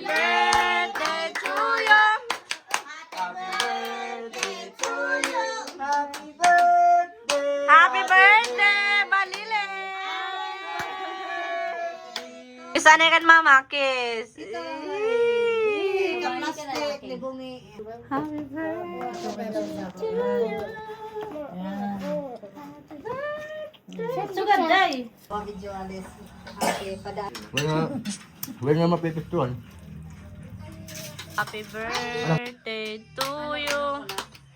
birthday to you. Happy birthday, Balile. Isa na kan mama, kiss. Happy birthday to you. Sugad day. Wala na mapipistuan. Happy birthday to you.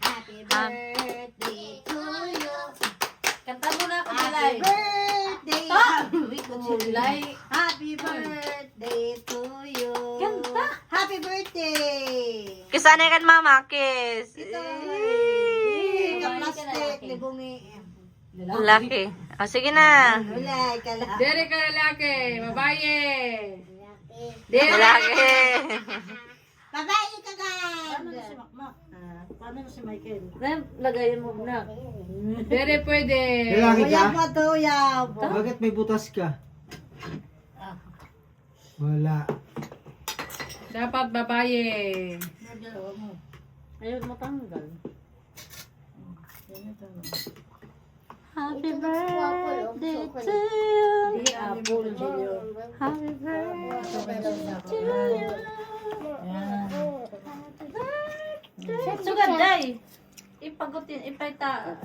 Happy birthday to you. Kanta mo na ako, Happy birthday. Kulay. Happy birthday to you. Kanta. Happy birthday. Kisa na kan mama, kiss. Plastic, libungi. Laki. O, sige na. Wala, kala. Dere ka lalaki, babae. Laki. Babae ka ka. Paano na si Michael? Lagayin mo na. Dere pwede. Lalaki Uyab ka? mo to, uyab. Bakit may butas ka? Wala. Dapat babae. Ayaw matanggal. Happy birthday to you. Hindi, apple, Julio. Happy birthday to you. Sugad day. Ipagutin, ipaita.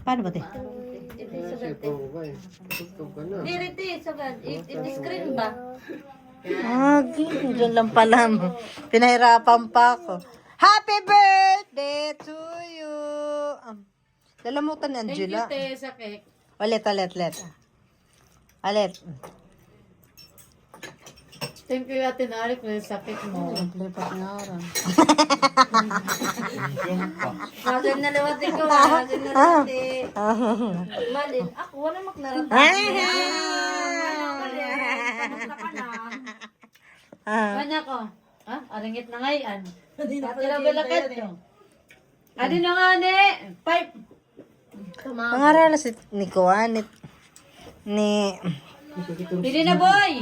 Paano ba te? Diriti, sugad. I-screen ba? Diyan lang pala mo. Pinahirapan pa ako. Happy birthday to you. Lalamutan ni Thank you, Angela. te, sa cake. Ulit. Ulit. Thank you, Ate Narik, sa cake mo. Lepat nga oran. Masin na lawati ko. Masin na lawati. Malin. Ako, wala maklarata. Kanya ko. Ha? Aringit na ngayon. Pati na balakad ko. Adi na nga, ne. Pipe. Pangaral si ni Kuan ni Pili na, boy.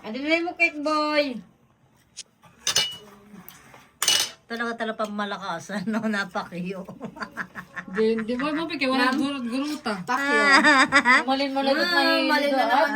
Adi na mo cake, boy. talaga pang malakasan no napakiyo. Di boy mo, pike. Wala gurut-guruta. Malin mo lagot na Malin na naman.